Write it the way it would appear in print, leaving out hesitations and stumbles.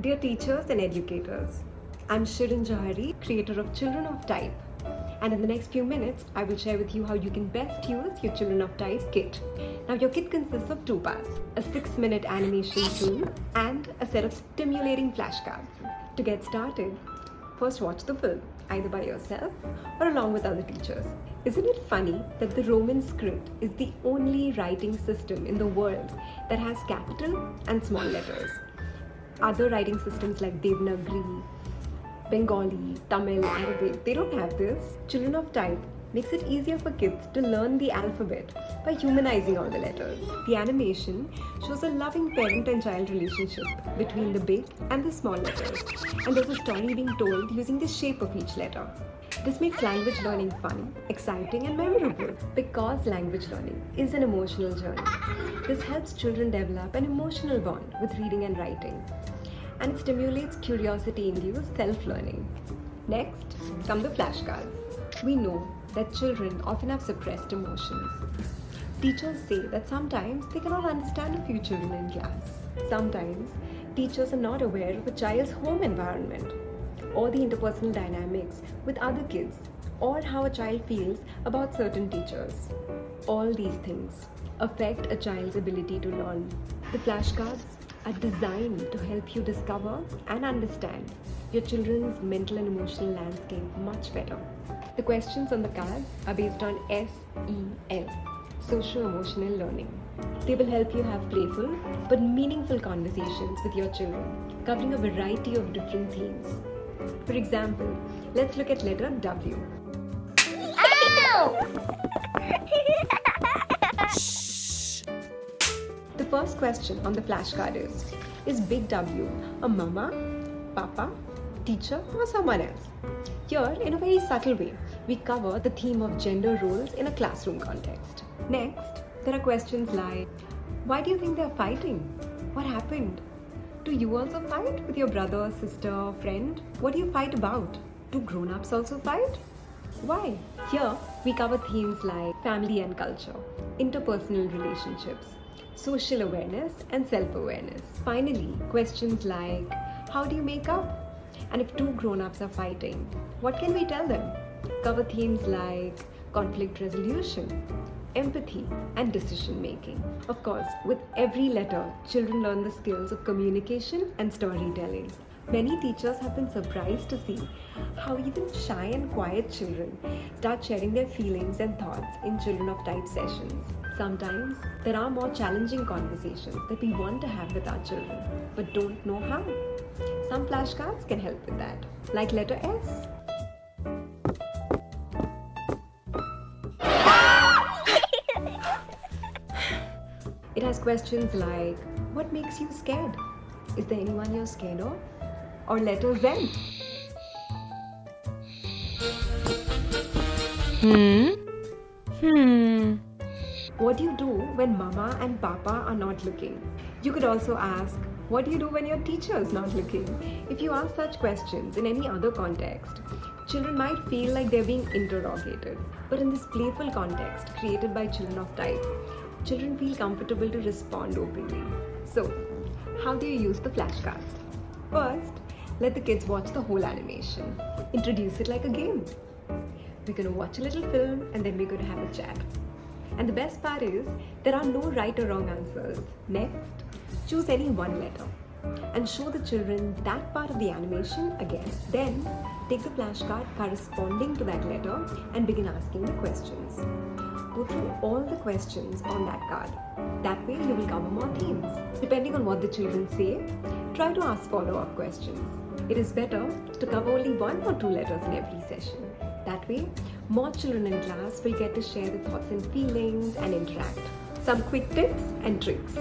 Dear teachers and educators, I'm Shirin Johari, creator of Children of Type. And in the next few minutes, I will share with you how you can best use your Children of Type kit. Now, your kit consists of two parts, a 6-minute animation tool and a set of stimulating flashcards. To get started, first watch the film, either by yourself or along with other teachers. Isn't it funny that the Roman script is the only writing system in the world that has capital and small letters? Other writing systems like Devanagari, Bengali, Tamil, Arabic, they don't have this. Children of Type makes it easier for kids to learn the alphabet by humanizing all the letters. The animation shows a loving parent and child relationship between the big and the small letters, and there's a story being told using the shape of each letter. This makes language learning fun, exciting and memorable because language learning is an emotional journey. This helps children develop an emotional bond with reading and writing, and it stimulates curiosity-induced self-learning. Next come the flashcards. We know that children often have suppressed emotions. Teachers say that sometimes they cannot understand a few children in class. Sometimes teachers are not aware of a child's home environment, or the interpersonal dynamics with other kids, or how a child feels about certain teachers. All these things affect a child's ability to learn. The flashcards are designed to help you discover and understand your children's mental and emotional landscape much better. The questions on the cards are based on SEL, Social Emotional Learning. They will help you have playful but meaningful conversations with your children, covering a variety of different themes. For example, let's look at letter W. Ow! The first question on the flashcard is Big W a mama, papa, teacher or someone else? Here, in a very subtle way, we cover the theme of gender roles in a classroom context. Next, there are questions like, why do you think they're fighting? What happened? Do you also fight with your brother, sister, friend? What do you fight about? Do grown-ups also fight? Why? Here, we cover themes like family and culture, interpersonal relationships, social awareness and self-awareness. Finally, questions like, how do you make up? And if two grown-ups are fighting, what can we tell them? Cover themes like conflict resolution, empathy and decision making. Of course, with every letter, children learn the skills of communication and storytelling. Many teachers have been surprised to see how even shy and quiet children start sharing their feelings and thoughts in Children of Type sessions. Sometimes there are more challenging conversations that we want to have with our children, but don't know how. Some flashcards can help with that, like letter S. It has questions like, what makes you scared? Is there anyone you're scared of? Or letter Z. What do you do when mama and papa are not looking? You could also ask, what do you do when your teacher is not looking? If you ask such questions in any other context, children might feel like they're being interrogated. But in this playful context created by Children of Type, children feel comfortable to respond openly. So, how do you use the flashcards? First, let the kids watch the whole animation. Introduce it like a game. We're going to watch a little film and then we're going to have a chat. And the best part is, there are no right or wrong answers. Next, choose any one letter and show the children that part of the animation again. Then, take the flashcard corresponding to that letter and begin asking the questions. Go through all the questions on that card. That way you will cover more themes. Depending on what the children say, try to ask follow-up questions. It is better to cover only 1 or 2 letters in every session. That way, more children in class will get to share their thoughts and feelings and interact. Some quick tips and tricks.